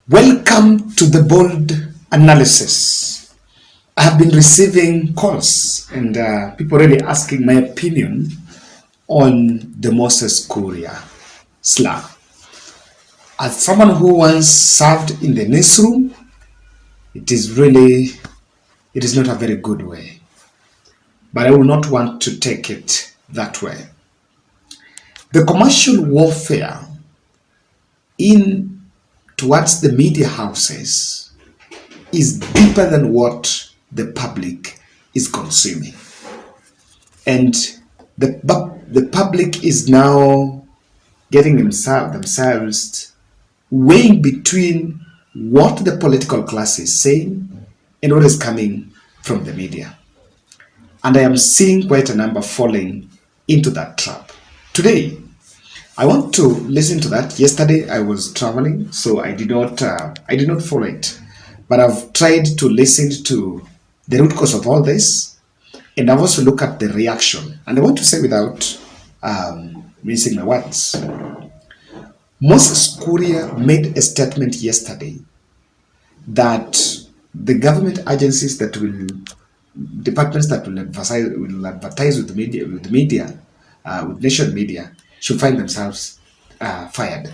Welcome to the bold analysis. I have been receiving calls and people really asking my opinion on the Moses Kuria slur. As someone who once served in the newsroom, it is not a very good way. But I will not want to take it that way. The commercial warfare towards the media houses is deeper than what the public is consuming. And the public is now getting themselves weighing between what the political class is saying and what is coming from the media. And I am seeing quite a number falling into that trap. Today, I want to listen to that. Yesterday I was traveling, so I did not follow it. But I've tried to listen to the root cause of all this, and I've also looked at the reaction. And I want to say without mincing my words, Moses Kuria made a statement yesterday that the government agencies departments that will advertise with the media, with nation media, should find themselves fired.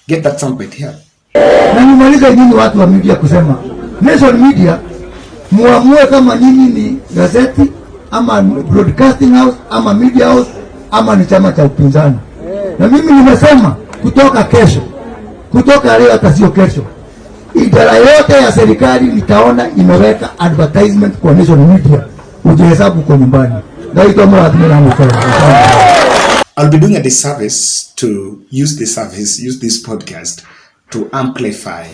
Get that soundbite here. Na nimaliza nini watu wa media kusema nation media muamue kama nini ni gazeti ama broadcasting house ama media house ama ni chama cha upinzani. Na mimi nimesema kutoka leo hata sio kesho, idara yote ya serikali nitaona imeweka advertisement kwa nation media, ujihesabu kwa nyumbani. Ndio I'll be doing a disservice to use this podcast to amplify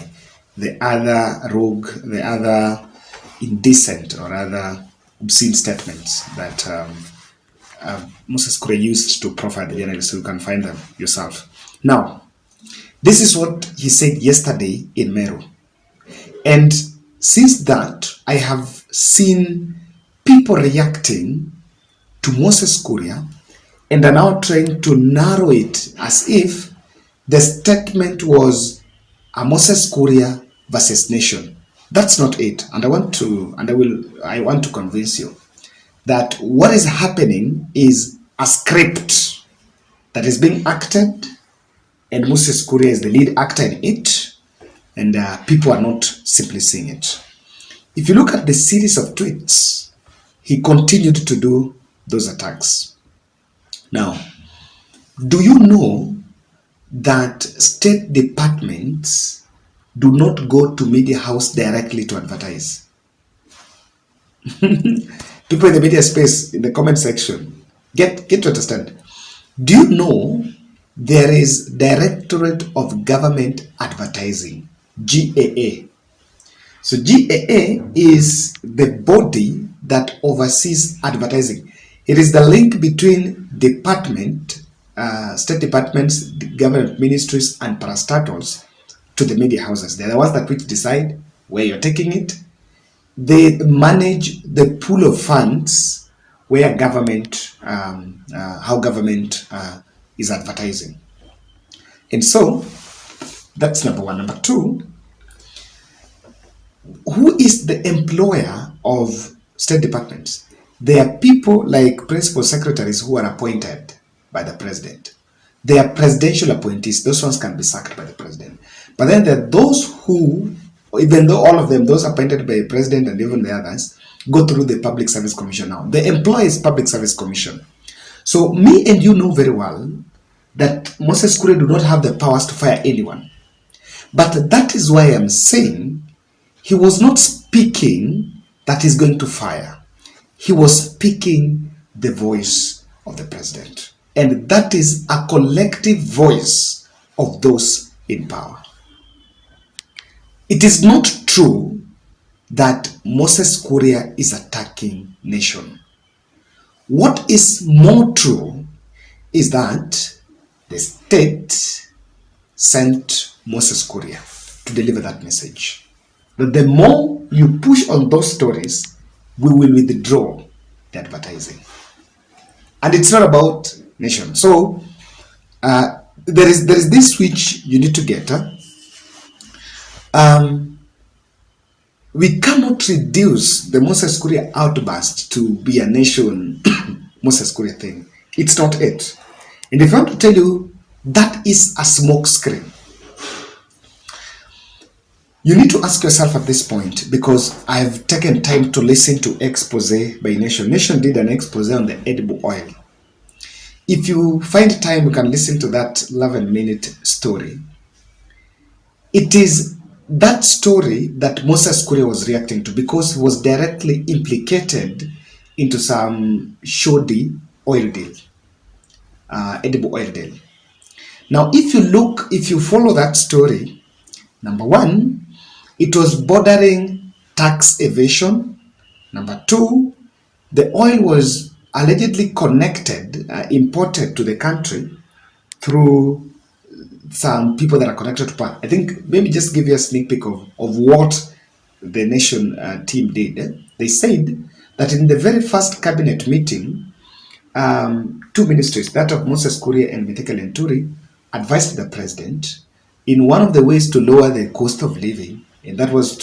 the other rogue, the other indecent or other obscene statements that Moses Kuria used to profile the journalists, so you can find them yourself. Now, this is what he said yesterday in Meru. And since that, I have seen people reacting to Moses Kuria and are now trying to narrow it as if the statement was a Moses Kuria versus nation. That's not it. And I want to convince you that what is happening is a script that is being acted, and Moses Kuria is the lead actor in it, and people are not simply seeing it. If you look at the series of tweets, he continued to do those attacks. Now, do you know that state departments do not go to media house directly to advertise? People in the media space, in the comment section, get to understand. Do you know there is Directorate of Government Advertising, GAA? So GAA is the body that oversees advertising. It is the link between state departments, government ministries, and parastatals to the media houses. They're the ones that which decide where you're taking it. They manage the pool of funds where government, how government is advertising. And so, that's number one. Number two, who is the employer of state departments? They are people like principal secretaries who are appointed by the president. They are presidential appointees. Those ones can be sacked by the president. But then there are those who, even though all of them, those appointed by the president and even the others, go through the Public Service Commission now. The employer is Public Service Commission. So me and you know very well that Moses Kuria do not have the powers to fire anyone. But that is why I'm saying he was not speaking that he's going to fire. He was speaking the voice of the president. And that is a collective voice of those in power. It is not true that Moses Kuria is attacking nation. What is more true is that the state sent Moses Kuria to deliver that message. That the more you push on those stories, we will withdraw the advertising. And it's not about nation. So there is this switch you need to get. We cannot reduce the Moses Kuria outburst to be a nation Moses Kuria thing. It's not it. And if I want to tell you, that is a smoke screen. You need to ask yourself at this point, because I've taken time to listen to expose by Nation. Nation did an expose on the edible oil. If you find time, you can listen to that 11-minute story. It is that story that Moses Kuria was reacting to, because he was directly implicated into some shoddy oil deal, edible oil deal. Now, if you follow that story, number one, it was bordering tax evasion. Number two, the oil was allegedly connected, imported to the country through some people that are connected to power. I think maybe just give you a sneak peek of what the Nation team did. They said that in the very first cabinet meeting, two ministries, that of Moses Kuria and Mithika Lenturi, advised the president in one of the ways to lower the cost of living, and that was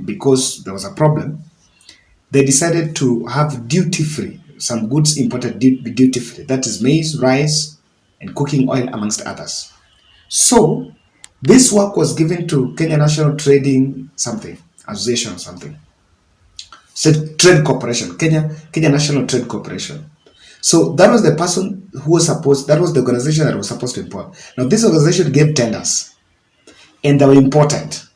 because there was a problem. They decided to have duty-free, some goods imported duty-free, that is maize, rice, and cooking oil, amongst others. So this work was given to Kenya National Trading Association or something. Said Trade Corporation, Kenya National Trade Corporation. So that was the person who was that was the organization that was supposed to import. Now this organization gave tenders, and they were important.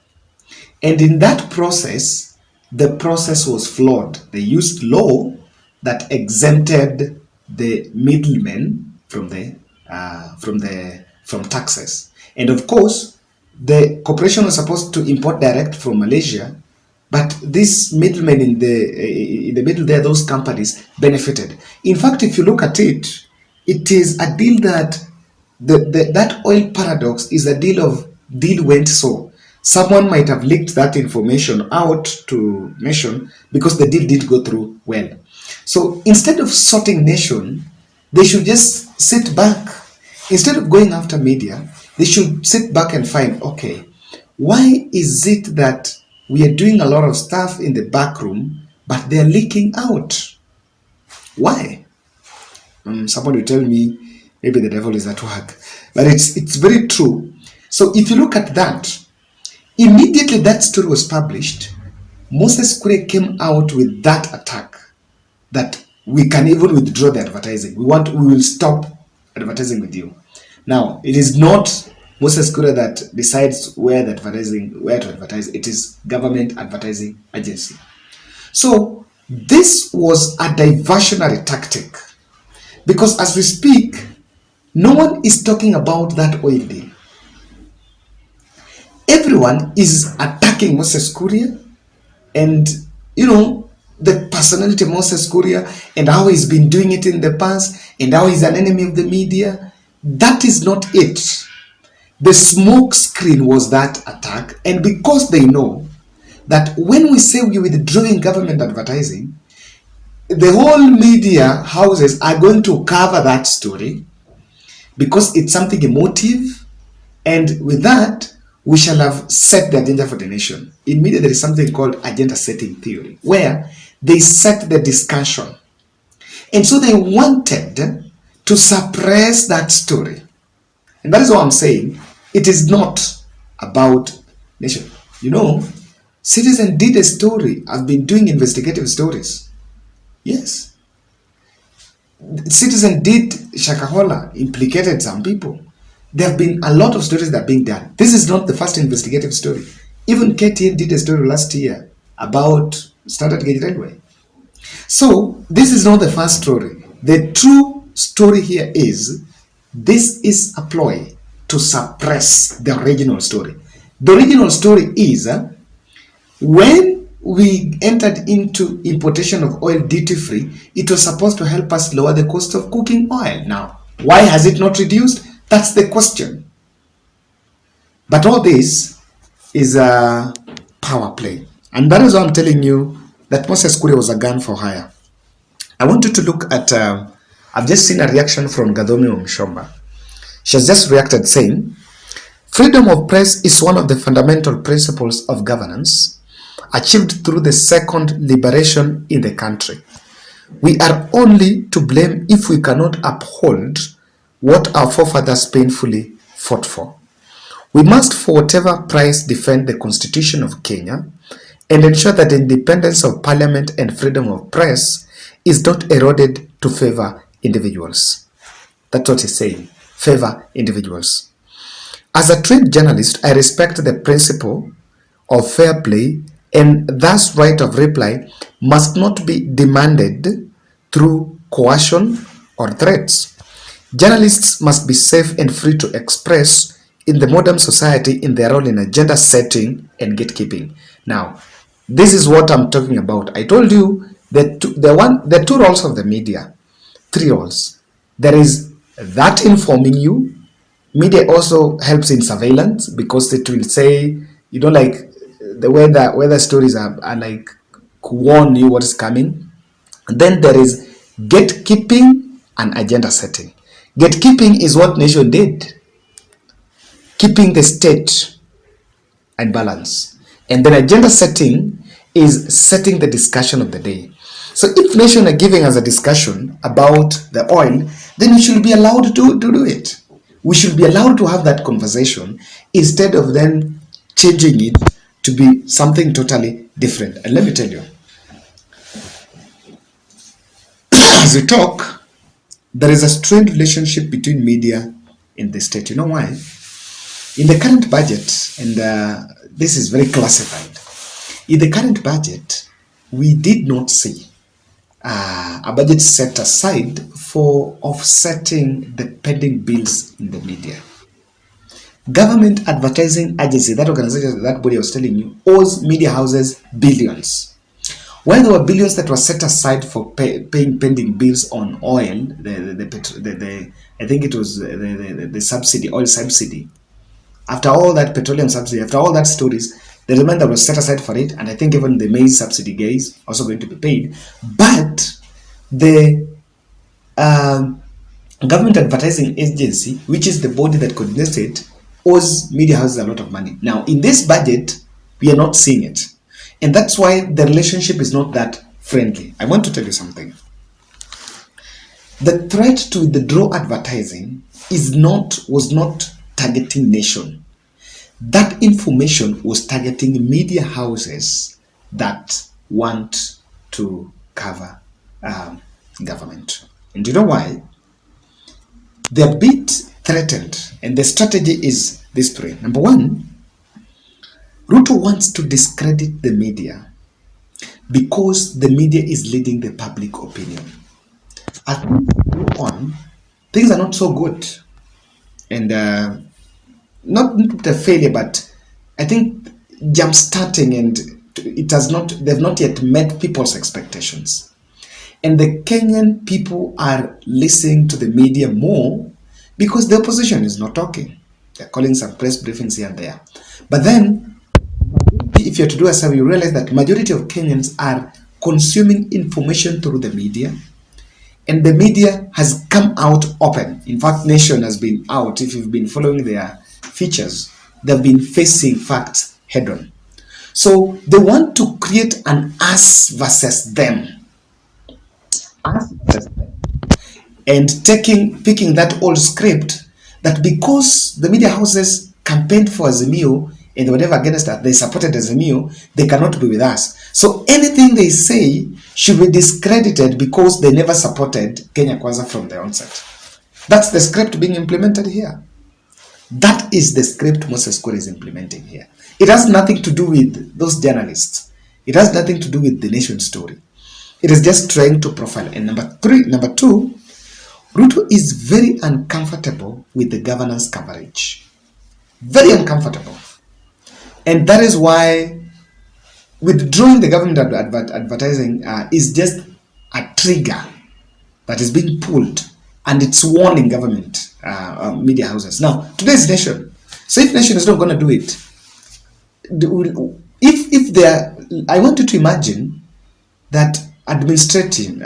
And in that process, the process was flawed. They used law that exempted the middlemen from taxes. And of course, the corporation was supposed to import direct from Malaysia, but these middlemen in the middle there, those companies benefited. In fact, if you look at it, it is a deal that that oil paradox is a deal went so. Someone might have leaked that information out to Nation because the deal did go through well. So instead of sorting Nation, they should just sit back. Instead of going after media, they should sit back and find, okay, why is it that we are doing a lot of stuff in the back room, but they're leaking out? Why? Somebody will tell me maybe the devil is at work, but it's very true. So if you look at that, immediately that story was published, Moses Kuria came out with that attack that we can even withdraw the advertising. We will stop advertising with you. Now, it is not Moses Kuria that decides where to advertise. It is government advertising agency. So this was a diversionary tactic, because as we speak, no one is talking about that oil deal. Everyone is attacking Moses Kuria and, the personality of Moses Kuria and how he's been doing it in the past and how he's an enemy of the media. That is not it. The smoke screen was that attack, and because they know that when we say we're withdrawing government advertising, the whole media houses are going to cover that story because it's something emotive, and with that, we shall have set the agenda for the nation. In media, there is something called agenda setting theory, where they set the discussion. And so they wanted to suppress that story. And that is what I'm saying. It is not about nation. Citizen did a story. I've been doing investigative stories. Yes. Citizen did Shakahola, implicated some people. There have been a lot of stories that are being done. This is not the first investigative story. Even KTN did a story last year about Standard Gauge Railway. So this is not the first story. The true story here is, this is a ploy to suppress the original story. The original story is, when we entered into importation of oil duty-free, it was supposed to help us lower the cost of cooking oil. Now, why has it not reduced? That's the question. But all this is a power play. And that is why I'm telling you that Moses Kuria was a gun for hire. I want you to look at, I've just seen a reaction from Wamuchomba. She has just reacted saying, Freedom of press is one of the fundamental principles of governance achieved through the second liberation in the country. We are only to blame if we cannot uphold what our forefathers painfully fought for. We must, for whatever price, defend the Constitution of Kenya and ensure that the independence of parliament and freedom of press is not eroded to favor individuals. That's what he's saying, favor individuals. As a trained journalist, I respect the principle of fair play, and thus right of reply must not be demanded through coercion or threats. Journalists must be safe and free to express in the modern society in their role in agenda setting and gatekeeping. Now, this is what I'm talking about. I told you that the two roles of the media, three roles. There is that informing you. Media also helps in surveillance because it will say, like the weather stories are like warn you what is coming. Then there is gatekeeping and agenda setting. Gatekeeping is what nation did, keeping the state and balance. And then agenda setting is setting the discussion of the day. So if nation are giving us a discussion about the oil, then we should be allowed to do it. We should be allowed to have that conversation instead of then changing it to be something totally different. And let me tell you, as we talk, there is a strained relationship between media and the state. You know why? In the current budget, and this is very classified, in the current budget, we did not see a budget set aside for offsetting the pending bills in the media. Government Advertising Agency, that organization, that body I was telling you, owes media houses billions. While there were billions that were set aside for paying pending bills on oil, I think it was the subsidy, oil subsidy. After all that petroleum subsidy, after all that stories, the remainder was set aside for it, and I think even the maize subsidy is also going to be paid. But the Government Advertising Agency, which is the body that coordinates it, owes media houses a lot of money. Now, in this budget, we are not seeing it. And that's why the relationship is not that friendly. I want to tell you something. The threat to withdraw advertising was not targeting nation. That information was targeting media houses that want to cover government. And do you know why? They're a bit threatened, and the strategy is this three. Number one, Ruto wants to discredit the media because the media is leading the public opinion. As we go on, things are not so good, and not a failure, but I think jump-starting, and they've not yet met people's expectations. And the Kenyan people are listening to the media more because the opposition is not talking. They're calling some press briefings here and there. But then, if you're to do a survey, you realize that majority of Kenyans are consuming information through the media, and the media has come out open. In fact, Nation has been out. If you've been following their features, they've been facing facts head on. So they want to create an us versus them. Us versus them. And picking that old script that because the media houses campaigned for Azimio and they were never against that, they supported Azimio, they cannot be with us. So anything they say should be discredited because they never supported Kenya Kwanza from the onset. That's the script being implemented here. That is the script Moses Kuria is implementing here. It has nothing to do with those journalists. It has nothing to do with the nation story. It is just trying to profile. And number two, Ruto is very uncomfortable with the governance coverage. Very uncomfortable. And that is why withdrawing the government advertising is just a trigger that is being pulled, and it's warning government media houses. Now, today's Nation. So if Nation is not going to do it, if they are, I want you to imagine that administration,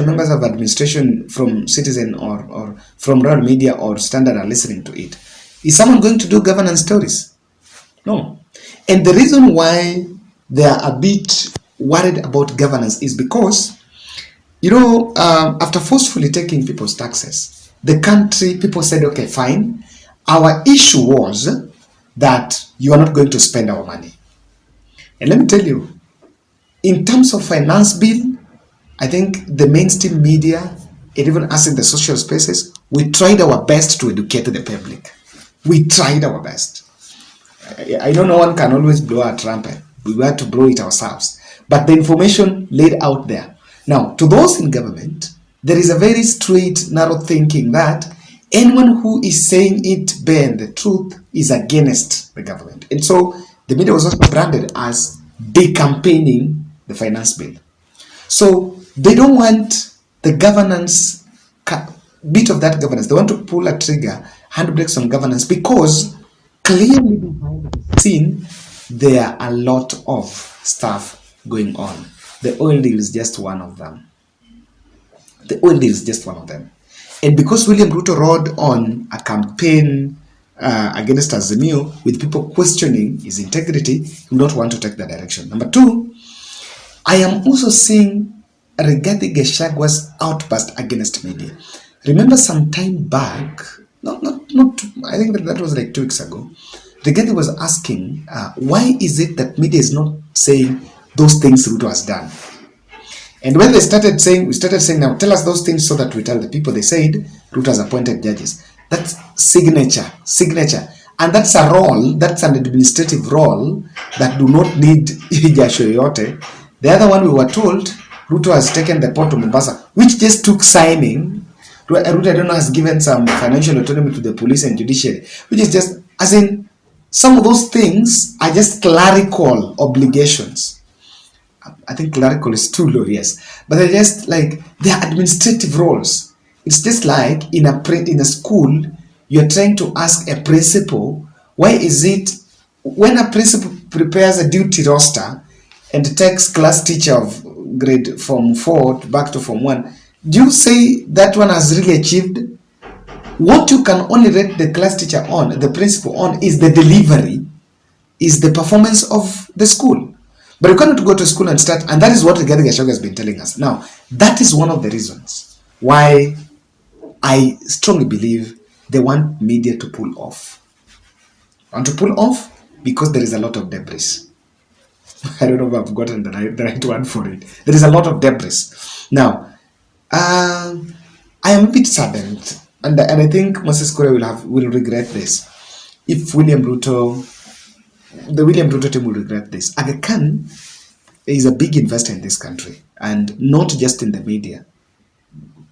members of administration from Citizen or from Royal Media or Standard are listening to it. Is someone going to do governance stories? No. And the reason why they are a bit worried about governance is because, after forcefully taking people's taxes, the country, people said, okay, fine. Our issue was that you are not going to spend our money. And let me tell you, in terms of finance bill, I think the mainstream media, and even us in the social spaces, we tried our best to educate the public. We tried our best. I know no one can always blow a trumpet. We had to blow it ourselves. But the information laid out there. Now, to those in government, there is a very straight, narrow thinking that anyone who is saying it bare the truth is against the government. And so the media was also branded as decampaigning the finance bill. So they don't want the governance, bit of that governance. They want to pull a trigger, handbrakes on governance, because clearly behind the scene, there are a lot of stuff going on. The oil deal is just one of them. The oil deal is just one of them. And because William Ruto rode on a campaign against Azimio with people questioning his integrity, he will not want to take that direction. Number two, I am also seeing Rigathi Gachagwa's outburst against media. Remember some time back, not I think that was like 2 weeks ago, Rigathi was asking, why is it that media is not saying those things Ruto has done? And when we started saying, now tell us those things so that we tell the people, they said Ruto has appointed judges. That's signature. And that's a role, that's an administrative role that do not need jasho yote. The other one, we were told Ruto has taken the port of Mombasa, which just took signing. Ruto, I don't know, has given some financial autonomy to the police and judiciary, which is just, as in, some of those things are just clerical obligations. I think clerical is too low, yes. But they're just like, they're administrative roles. It's just like in a school, you're trying to ask a principal, why is it, when a principal prepares a duty roster and takes class teacher of grade from 4 back to form 1, do you say that one has really achieved? What you can only rate the class teacher on, the principal on, is the delivery, is the performance of the school. But you cannot go to school and start, and that is what Rigathi Gachagua has been telling us. Now, that is one of the reasons why I strongly believe they want media to pull off. Want to pull off because there is a lot of debris. I don't know if I've gotten the right word for it. There is a lot of debris. Now, I am a bit saddened, and I think Moses Kuria will regret this. If the William Ruto team will regret this. Aga Khan is a big investor in this country, and not just in the media,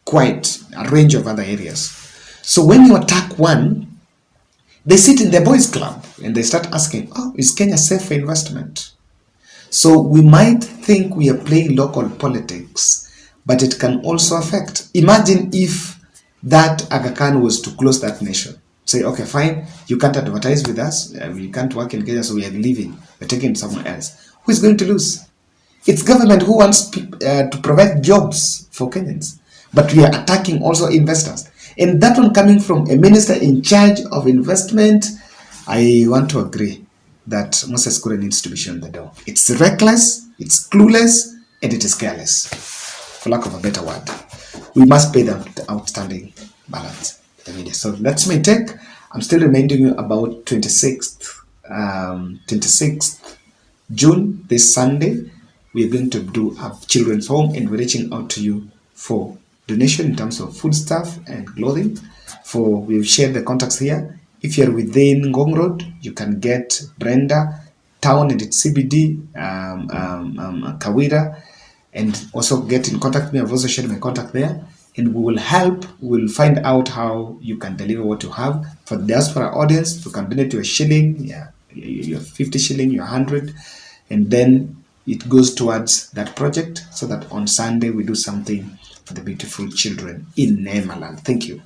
quite a range of other areas. So when you attack one, they sit in the boys' club and they start asking, is Kenya safe for investment? So we might think we are playing local politics, but it can also affect. Imagine if that Aga Khan was to close that nation. Say, okay, fine, you can't advertise with us, we can't work in Kenya, so we are leaving, we're taking it somewhere else. Who is going to lose? It's government who wants to provide jobs for Kenyans, but we are attacking also investors. And that one coming from a minister in charge of investment, I want to agree that Moses Kuria needs to be shown the door. It's reckless, it's clueless, and it is careless, for lack of a better word. We must pay the outstanding balance. So that's my take. I'm still reminding you about 26th June, this Sunday. We are going to do a children's home, and we're reaching out to you for donation in terms of food stuff and clothing. We've shared the contacts here. If you're within Ngong Road, you can get Brenda, Town and its CBD, Kawira, and also get in contact with me. I've also shared my contact there. And we will help, we'll find out how you can deliver what you have. For the diaspora audience, you can donate your shilling, your 50 shilling, your 100, and then it goes towards that project so that on Sunday we do something for the beautiful children in Nairobi. Thank you.